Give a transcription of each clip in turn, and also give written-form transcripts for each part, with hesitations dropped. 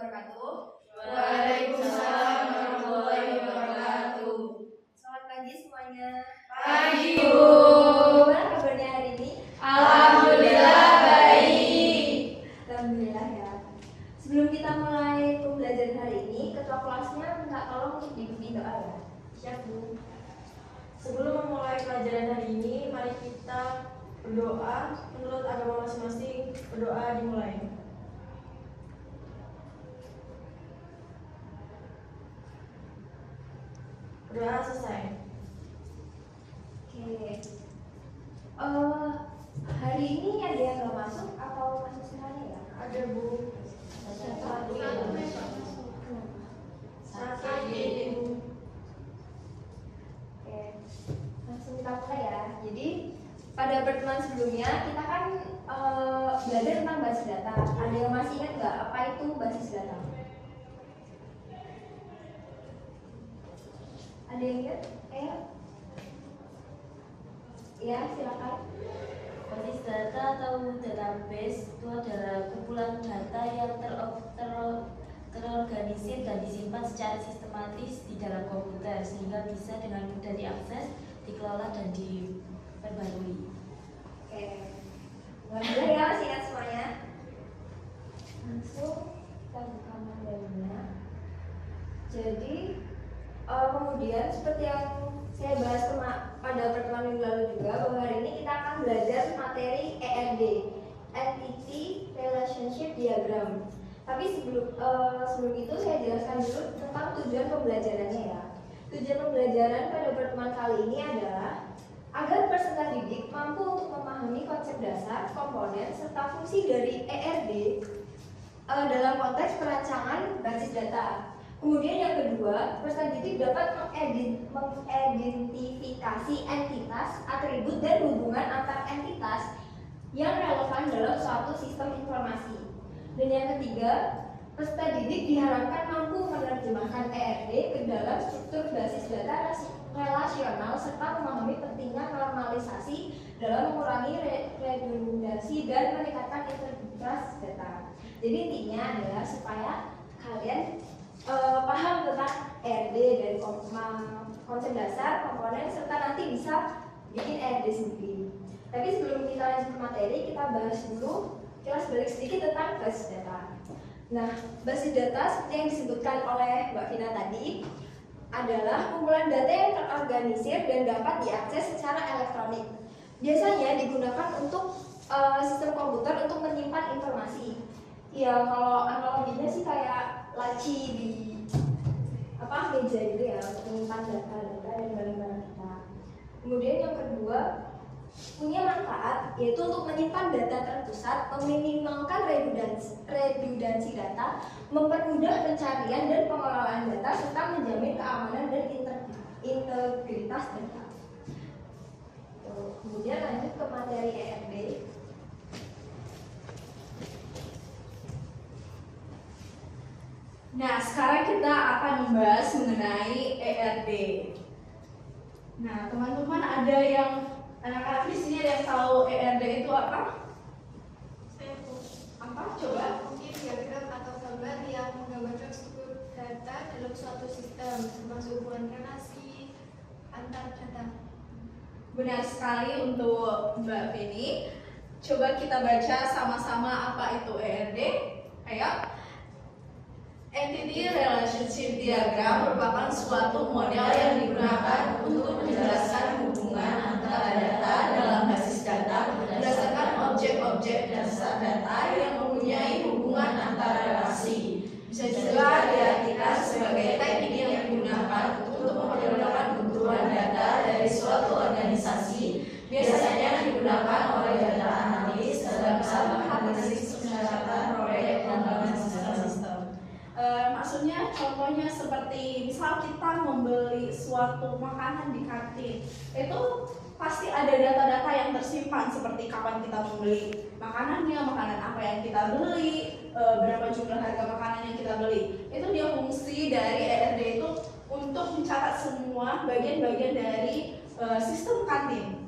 wabarakatuh. Waalaikumsalam warahmatullahi wabarakatuh. Selamat pagi semuanya. Pagi, Bu. Gimana kabarnya hari ini? Alhamdulillah baik. Alhamdulillah ya. Sebelum kita mulai pembelajaran hari ini, ketua kelasnya minta tolong untuk dipimpin doa ya. Siap, Bu. Sebelum memulai pelajaran hari ini, mari kita berdoa menurut agama masing-masing. Berdoa dimulai. Berdoa selesai. Oke. Hari ini ada yang nggak masuk atau masuk semuanya ya? Ada, Bu. Satu. Oke, langsung kita mulai ya. Jadi pada pertemuan sebelumnya kita kan belajar tentang basis data. Ada yang masih ingat nggak apa itu basis data? Ada yang ingat? Ya, silakan. Basis data atau database itu adalah kumpulan data yang terorganisir dan disimpan secara sistematis di dalam komputer sehingga bisa dengan mudah diakses, dikelola dan diperbarui. Oke. Alhamdulillah ya, masih ingat semuanya. Langsung kita buka materinya. Jadi kemudian seperti yang saya bahas pada pertemuan minggu lalu juga, bahwa hari ini kita akan belajar materi ERD, Entity Relationship Diagram. Tapi sebelum itu saya jelaskan dulu tentang tujuan pembelajarannya ya. Tujuan pembelajaran pada pertemuan kali ini adalah agar peserta didik mampu untuk memahami konsep dasar, komponen, serta fungsi dari ERD dalam konteks perancangan basis data. Kemudian yang kedua, peserta didik dapat mengidentifikasi entitas, atribut, dan hubungan antar entitas yang relevan dalam suatu sistem informasi. Dan yang ketiga, peserta didik diharapkan mampu menerjemahkan ERD ke dalam struktur basis data relasional serta memahami pentingnya normalisasi dalam mengurangi redundansi dan meningkatkan integritas data. Jadi intinya adalah supaya kalian paham tentang ERD dan konsep dasar, komponen, serta nanti bisa bikin ERD sendiri. Tapi sebelum kita lanjut ke materi, kita bahas dulu kilas balik sedikit tentang basis data. Nah, basis data seperti yang disebutkan oleh Mbak Vina tadi adalah kumpulan data yang terorganisir dan dapat diakses secara elektronik. Biasanya digunakan untuk sistem komputer untuk menyimpan informasi. Ya, kalau analoginya sih kayak laci di meja gitu ya, untuk menyimpan data-data dan barang-barang kita. Kemudian yang kedua, punya manfaat yaitu untuk menyimpan data terpusat, meminimalkan redundansi data, mempermudah pencarian dan pengelolaan data, serta menjamin keamanan dan integritas data. Kemudian lanjut ke materi ERD. Nah, sekarang kita akan membahas mengenai ERD. Nah, teman-teman ada yang anak-anak di sini ada yang tahu ERD itu apa? Saya Apa? Coba. mungkin diagram atau gambar yang menggambarkan struktur data dalam suatu sistem, termasuk hubungan relasi antar data. Benar sekali untuk Mbak Vini. Coba kita baca sama-sama apa itu ERD. Ayo. Entity Relationship Diagram merupakan suatu model yang digunakan untuk menjelaskan hubungan antara data dalam basis data berdasarkan objek-objek dasar data yang mempunyai hubungan antara relasi. Bisa juga diartikan sebagai teknik yang digunakan untuk mempermudah kebutuhan data dari suatu organisasi. Biasanya digunakan oleh data analis dalam analisis pencatatan proyek pengembangan sistem. Maksudnya contohnya seperti misal kita membeli suatu makanan di kantin, itu pasti ada data-data yang tersimpan seperti kapan kita membeli makanannya, makanan apa yang kita beli, berapa jumlah harga makanan yang kita beli. Itu dia fungsi dari ERD itu untuk mencatat semua bagian-bagian dari sistem kantin.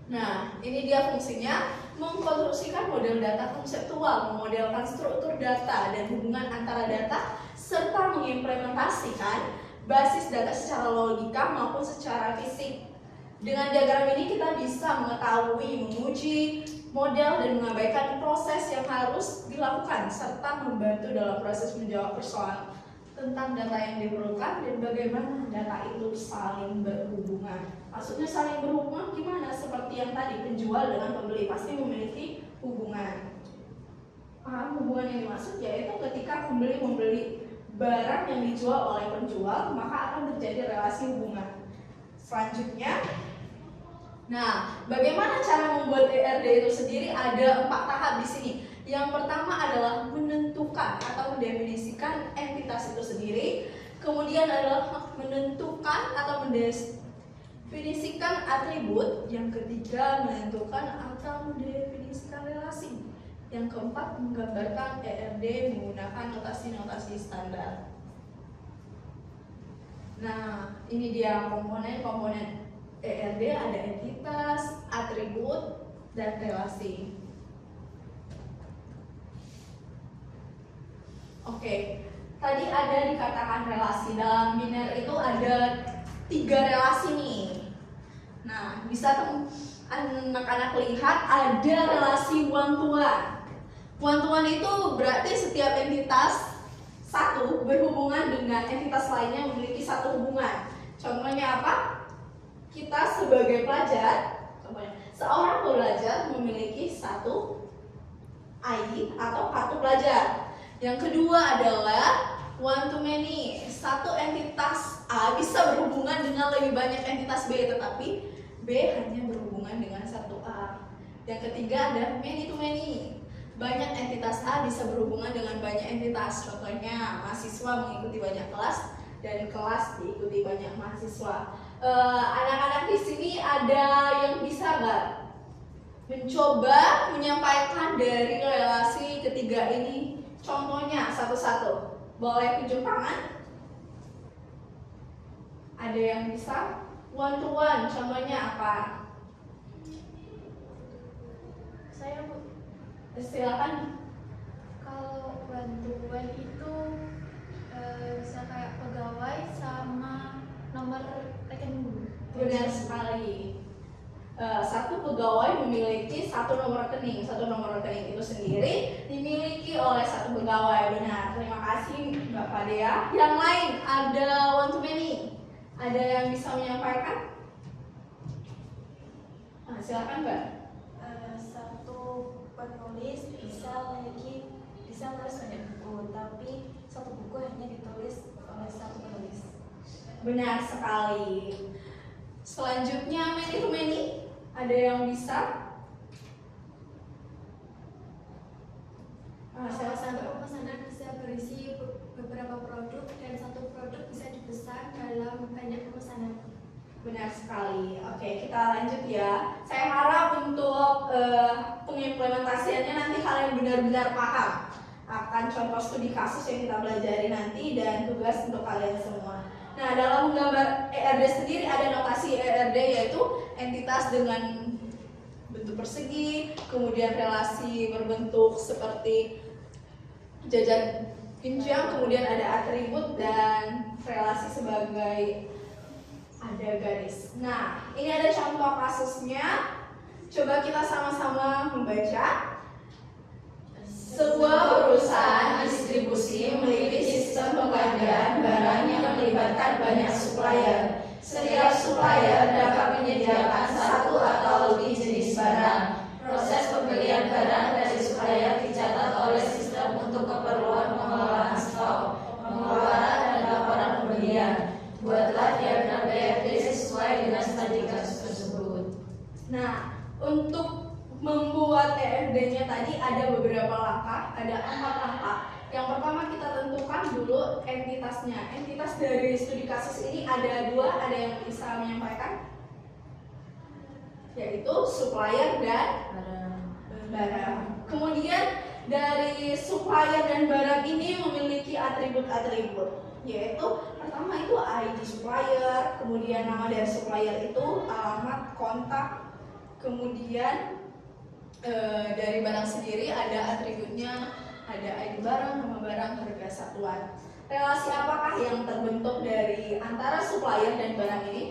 Nah, ini dia fungsinya. mengkonstruksikan model data konseptual, memodelkan struktur data dan hubungan antara data, serta mengimplementasikan basis data secara logika maupun secara fisik. Dengan diagram ini kita bisa mengetahui, menguji model dan mengabaikan proses yang harus dilakukan serta membantu dalam proses menjawab persoalan tentang data yang diperlukan dan bagaimana data itu saling berhubungan. Maksudnya saling berhubungan gimana? Seperti yang tadi, penjual dengan pembeli pasti memiliki hubungan. Paham hubungan yang dimaksud? Yaitu ketika pembeli membeli barang yang dijual oleh penjual, maka akan terjadi relasi hubungan. Selanjutnya, nah, bagaimana cara membuat ERD itu sendiri? Ada 4 tahap di sini. Yang pertama adalah menentukan atau mendefinisikan entitas itu sendiri. Kemudian adalah menentukan atau mendefinisikan atribut. Yang ketiga, menentukan atau mendefinisikan relasi. Yang keempat, menggambarkan ERD menggunakan notasi-notasi standar. Nah, ini dia komponen-komponen ERD, ada entitas, atribut, dan relasi. Oke, tadi ada dikatakan relasi. Dalam biner itu ada 3 relasi nih. Nah, bisa anak-anak lihat ada relasi one-to-one. One-to-one itu berarti setiap entitas satu berhubungan dengan entitas lainnya memiliki satu hubungan. Contohnya apa? Kita sebagai pelajar, contohnya seorang pelajar memiliki satu ID atau kartu pelajar. Yang kedua adalah one to many. Satu entitas A bisa berhubungan dengan lebih banyak entitas B, tetapi B hanya berhubungan dengan satu A. Yang ketiga ada many to many. Banyak entitas A bisa berhubungan dengan banyak entitas. Contohnya mahasiswa mengikuti banyak kelas dan kelas diikuti banyak mahasiswa. Anak-anak di sini ada yang bisa nggak mencoba menyampaikan dari relasi ketiga ini? Contohnya satu-satu. Boleh tunjuk tangan? Ada yang bisa? One to one, contohnya apa? Saya Silakan. kalau bantuan itu bisa kayak pegawai sama nomor rekening. Benar sekali. Satu pegawai memiliki satu nomor rekening. Satu nomor rekening itu sendiri dimiliki oleh satu pegawai. Benar. Terima kasih Mbak Fadea. Yang lain ada one to many. Ada yang bisa menyampaikan? Nah, silakan Mbak. Satu penulis bisa menulis banyak buku, tapi satu buku hanya ditulis oleh satu penulis. Benar sekali. Selanjutnya many to many. Ada yang bisa? Salah satu pemesanan bisa berisi beberapa produk dan satu produk bisa dipesan dalam banyak pemesanan. Benar sekali. Oke, kita lanjut ya. Saya harap untuk pengimplementasiannya nanti kalian benar-benar paham akan contoh studi kasus yang kita pelajari nanti dan tugas untuk kalian semua. Nah, dalam menggambar ERD sendiri ada notasi ERD yaitu entitas dengan bentuk persegi, kemudian relasi berbentuk seperti jajar pinjam, kemudian ada atribut dan relasi sebagai ada garis. Nah, ini ada contoh kasusnya. Coba kita sama-sama membaca. Sebuah perusahaan distribusi memiliki sistem pengadaan barang yang melibatkan banyak supplier. Setiap supplier dapat menyediakan satu atau lebih jenis barang. Proses pembelian barang dari supplier dicatat oleh sistem untuk keperluan pengelolaan stok, pengeluaran, dan laporan pembelian. Buatlah diagram ERD sesuai dengan studi kasus tersebut. Nah, untuk membuat ERD-nya tadi ada beberapa langkah, ada 4 langkah. Yang pertama kita tentukan dulu entitasnya. Entitas dari studi kasus ini ada 2, ada yang bisa menyampaikan? Yaitu supplier dan barang. Kemudian dari supplier dan barang ini memiliki atribut-atribut, yaitu pertama itu ID supplier, kemudian nama dari supplier itu, alamat, kontak, kemudian dari barang sendiri ada atributnya, ada ID barang, nama barang, harga satuan. Relasi apakah yang terbentuk dari antara supplier dan barang ini?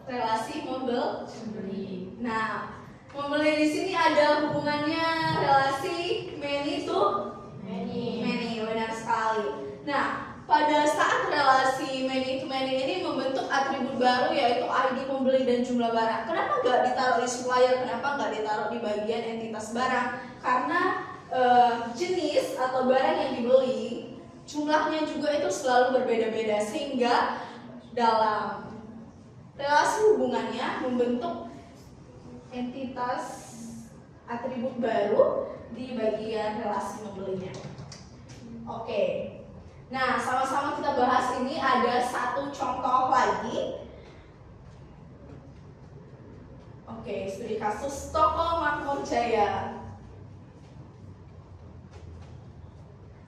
Relasi membeli. Nah, membeli di sini ada hubungannya relasi many to many, benar sekali. Nah, pada saat relasi many to many ini membentuk atribut baru yaitu ID pembeli dan jumlah barang. Kenapa nggak ditaruh di supplier? Kenapa nggak ditaruh di bagian entitas barang? Karena jenis atau barang yang dibeli jumlahnya juga itu selalu berbeda-beda sehingga dalam relasi hubungannya membentuk entitas atribut baru di bagian relasi membelinya. Oke. Nah, sama-sama kita bahas ini ada satu contoh lagi. Oke, studi kasus Toko Makmur Jaya.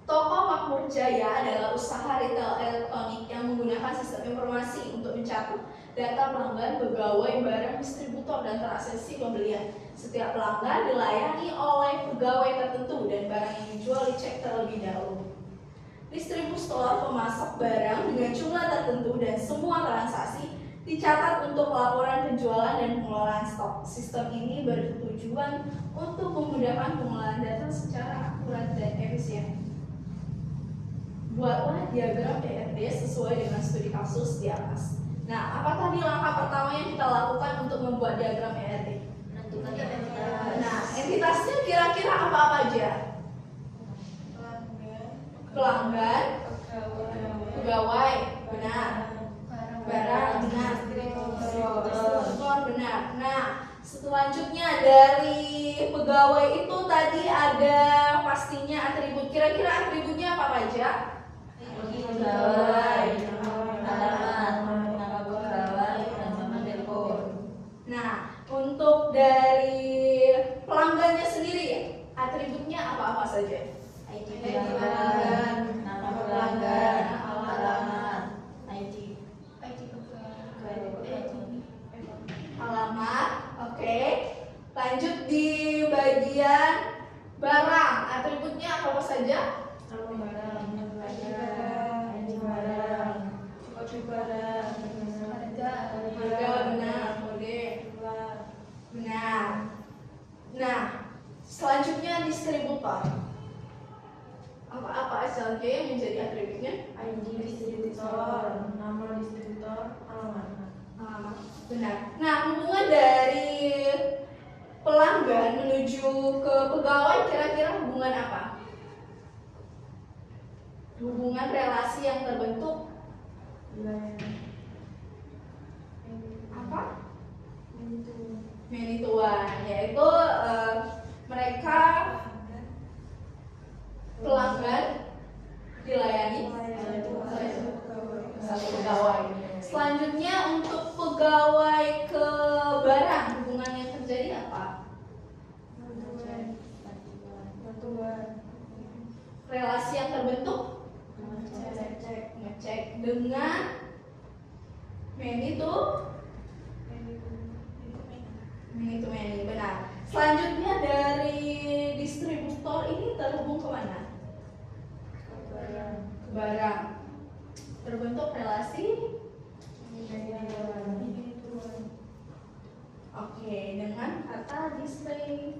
Toko Makmur Jaya adalah usaha retail elektronik yang menggunakan sistem informasi untuk mencakup data pelanggan, pegawai, barang, distributor, dan transaksi pembelian. Setiap pelanggan dilayani oleh pegawai tertentu dan barang yang dijual dicek terlebih dahulu. Distributor pemasok barang dengan jumlah tertentu dan semua transaksi dicatat untuk laporan penjualan dan pengelolaan stok. Sistem ini bertujuan untuk memudahkan pengelolaan data secara akurat dan efisien. Buatlah diagram PRD sesuai dengan studi kasus di atas. Nah, apa tadi langkah pertama yang kita lakukan untuk membuat diagram PRD? Menentukan entitas. Nah, entitasnya kira-kira apa-apa aja? Pelanggan, pegawai, benar. Barang, benar. Distributor, benar. Nah, selanjutnya dari pegawai itu tadi ada pastinya atribut. Kira-kira atributnya apa aja? Pegawai, alamat, nama pegawai, dan nama depo. Nah, untuk dari pelanggannya sendiri, atributnya apa-apa saja? ID pelanggan, nama pelanggan, alamat, ID. Alamat, oke. Lanjut di bagian barang, atributnya apa saja? Harga, benar, kode, benar. Nah, selanjutnya distributor. Apa saja yang menjadi atributnya? ID distributor, nama distributor, alamat. Alamat, benar. Nah, hubungan dari pelanggan menuju ke pegawai kira-kira hubungan apa? Hubungan relasi yang terbentuk apa? Many to one, yaitu mereka pelanggan dilayani satu pegawai. Selanjutnya untuk pegawai ke barang, hubungan yang terjadi apa? Relasi yang terbentuk ngecek dengan many to many, benar. Selanjutnya dari distributor ini terhubung ke mana? Ke barang. Terbentuk relasi. Oke, dengan kata display.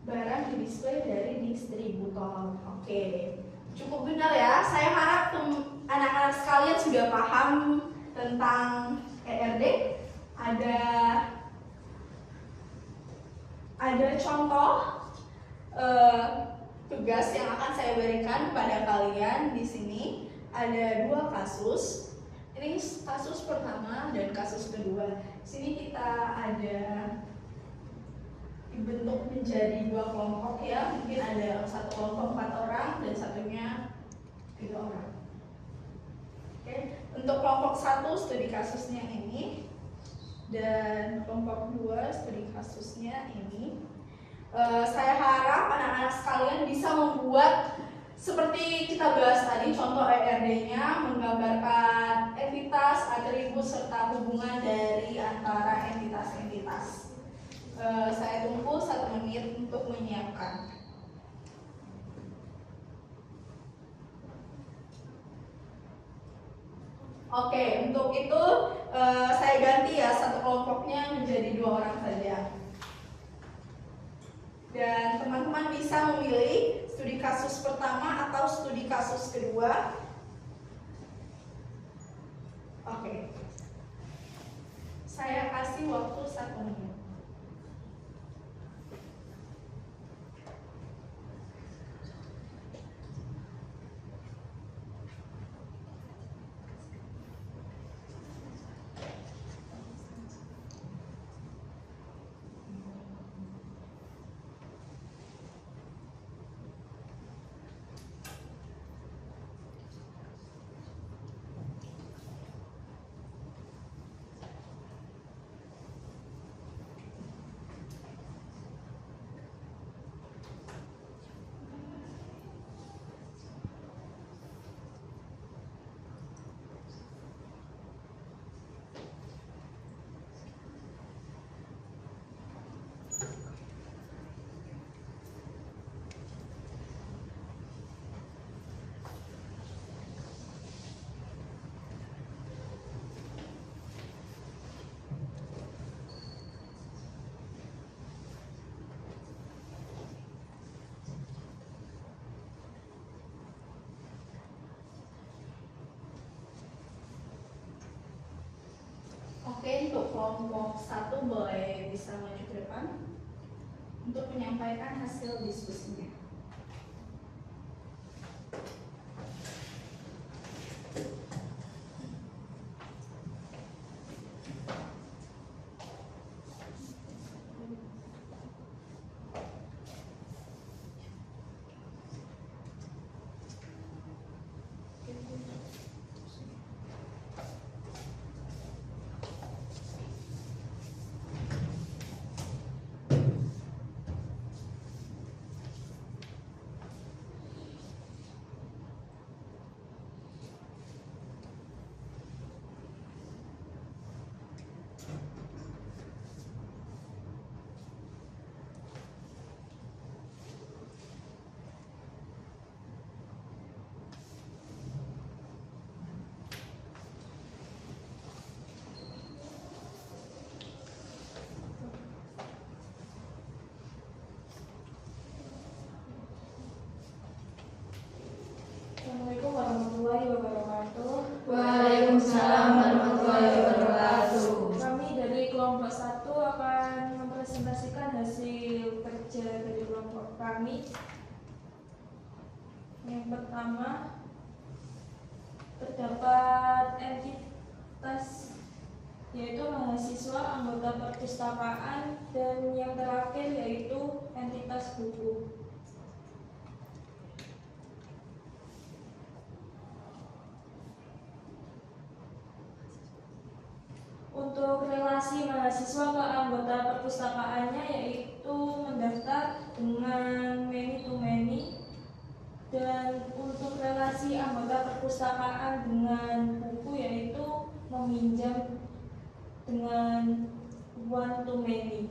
Barang di display dari distributor. Oke, cukup benar ya. Saya harap anak-anak sekalian sudah paham tentang ERD. Ada contoh tugas yang akan saya berikan kepada kalian di sini. Ada dua kasus. Ini kasus pertama dan kasus kedua. Sini kita ada dibentuk menjadi dua kelompok ya. Mungkin ada satu kelompok 4 orang dan satunya 3 orang. Oke. Untuk kelompok 1 studi kasusnya ini dan kelompok 2 studi kasusnya ini. Saya harap anak-anak sekalian bisa membuat seperti kita bahas tadi, contoh ERD-nya menggambarkan entitas, atribut, serta hubungan dari antara entitas-entitas. Saya tunggu 1 menit untuk menyiapkan. Oke, untuk itu saya ganti ya satu kelompoknya menjadi 2 orang saja. Dan teman-teman bisa memilih studi kasus pertama atau studi kasus kedua. Oke. Saya kasih waktu 1 menit. Oke, untuk kelompok 1 boleh bisa maju ke depan untuk menyampaikan hasil diskusinya. Assalamualaikum warahmatullahi wabarakatuh. Waalaikumsalam warahmatullahi wabarakatuh. Kami dari kelompok 1 akan mempresentasikan hasil kerja dari kelompok kami. Yang pertama, terdapat entitas yaitu mahasiswa, anggota perpustakaan, dan yang terakhir yaitu entitas buku. Untuk relasi mahasiswa ke anggota perpustakaannya yaitu mendaftar dengan many to many, dan untuk relasi anggota perpustakaan dengan buku yaitu meminjam dengan one to many.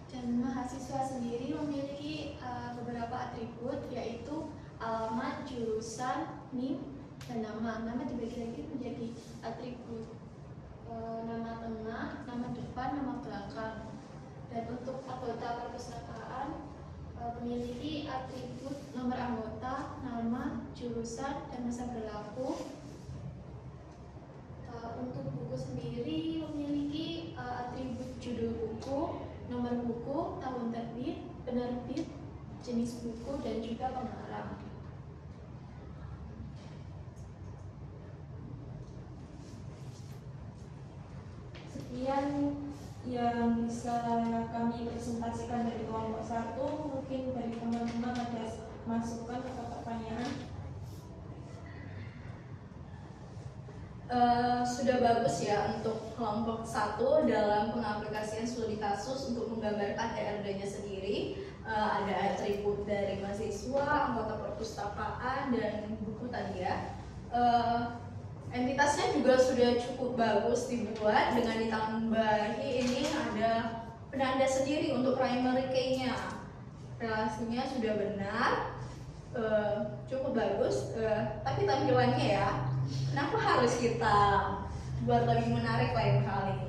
Dan mahasiswa sendiri memiliki beberapa atribut, yaitu alamat, jurusan, NIM, dan nama. Nama dibagi lagi menjadi atribut nama tengah, nama depan, nama belakang. Dan untuk anggota perpustakaan memiliki atribut nomor anggota, nama, jurusan, dan masa berlaku. Untuk buku sendiri memiliki atribut judul buku, nomor buku, tahun terbit, penerbit, jenis buku, dan juga pengarang. Sekian yang bisa kami presentasikan dari kelompok 1. Mungkin dari teman-teman ada masukan atau pertanyaan. Sudah bagus ya untuk kelompok 1 dalam pengaplikasian studi kasus untuk menggambarkan DRD-nya sendiri. Ada atribut dari mahasiswa, anggota perpustakaan, dan buku tadi ya. entitasnya juga sudah cukup bagus dibuat, dengan ditambahi ini ada penanda sendiri untuk primary key-nya. Relasinya sudah benar, cukup bagus, tapi tampilannya ya, kenapa harus kita buat lebih menarik lain kali?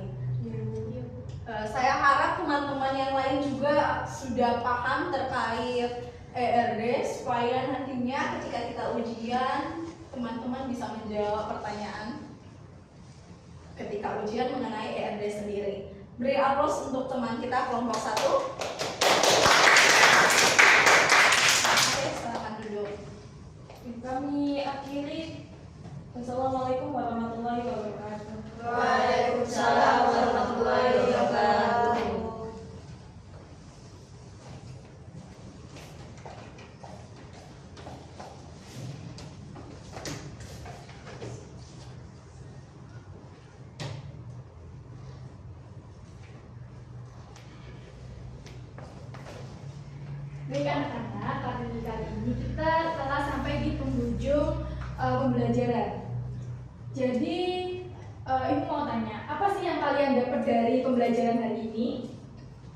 Saya harap teman-teman yang lain juga sudah paham terkait ERD, supaya nantinya ketika kita ujian teman-teman bisa menjawab pertanyaan ketika ujian mengenai ERD sendiri. Beri aplaus untuk teman kita kelompok 1. Oke, silakan duduk. Kami akhiri. Wassalamualaikum warahmatullahi wabarakatuh. Waalaikumsalam warahmatullahi wabarakatuh. Baik anak-anak, kali ini kita telah sampai di penghujung pembelajaran. Jadi ibu mau tanya, apa sih yang kalian dapat dari pembelajaran hari ini?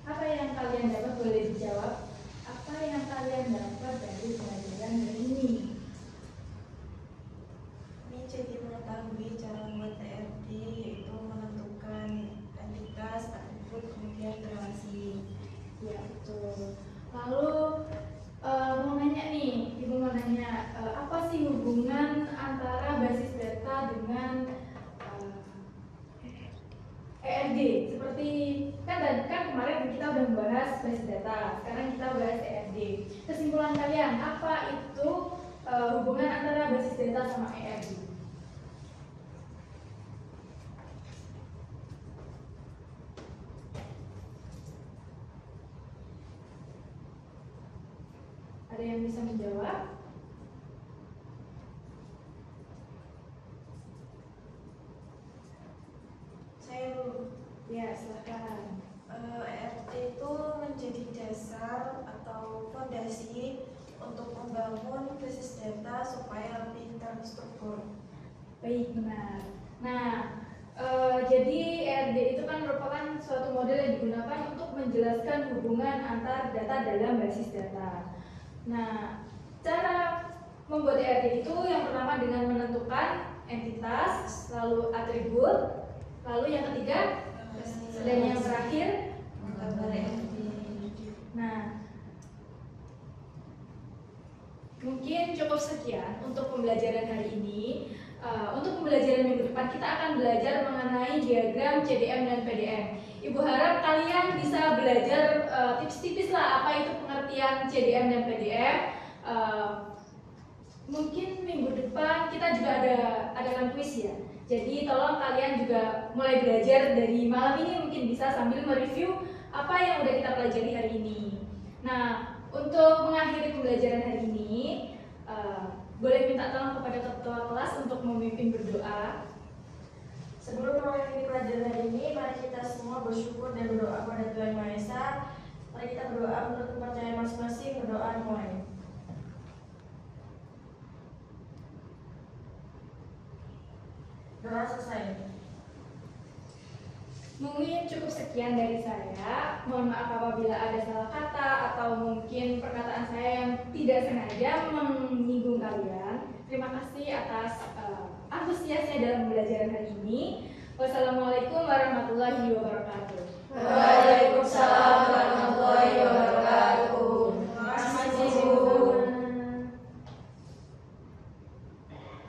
Apa yang kalian dapat, boleh dijawab? Apa yang kalian dapat dari pembelajaran hari ini? Kami jadi mengetahui cara membuat ERD, yaitu menentukan entitas, atribut, kemudian relasi. Ya betul. Lalu mau nanya nih, ibu mau nanya, apa sih hubungan antara basis data dengan ERD? Seperti kan kemarin kita udah membahas basis data, sekarang kita bahas ERD. Kesimpulan kalian, apa itu hubungan antara basis data sama ERD? Ada yang bisa menjawab? Saya dulu. Ya, silakan. ERD itu menjadi dasar atau fondasi untuk membangun basis data supaya lebih terstruktur. Baik, benar. Nah, jadi ERD itu kan merupakan suatu model yang digunakan untuk menjelaskan hubungan antar data dalam basis data. Nah, cara membuat ERD itu yang pertama dengan menentukan entitas, lalu atribut, lalu yang ketiga dan yang terakhir Gambar ERD. Nah, mungkin cukup sekian untuk pembelajaran hari ini. Untuk pembelajaran minggu depan kita akan belajar mengenai diagram CDM dan PDM. Ibu harap kalian bisa belajar tips-tipis lah apa itu pengertian CDM dan PDM. Mungkin minggu depan kita juga ada kuis ya. Jadi tolong kalian juga mulai belajar dari malam ini, mungkin bisa sambil mereview apa yang udah kita pelajari hari ini. Nah, untuk mengakhiri pembelajaran hari ini, boleh minta tolong kepada ketua kelas untuk memimpin berdoa. Sebelum mengakhiri pelajaran hari ini, mari kita semua bersyukur dan berdoa kepada Tuhan Maha Esa. Mari kita berdoa menurut kepercayaan masing-masing. Berdoa mulai. Doa selesai. Mungkin cukup sekian dari saya. Mohon maaf apabila ada salah kata atau mungkin perkataan saya yang tidak sengaja menyinggung kalian. Terima kasih atas antusiasnya dalam pembelajaran hari ini. Wassalamualaikum warahmatullahi wabarakatuh.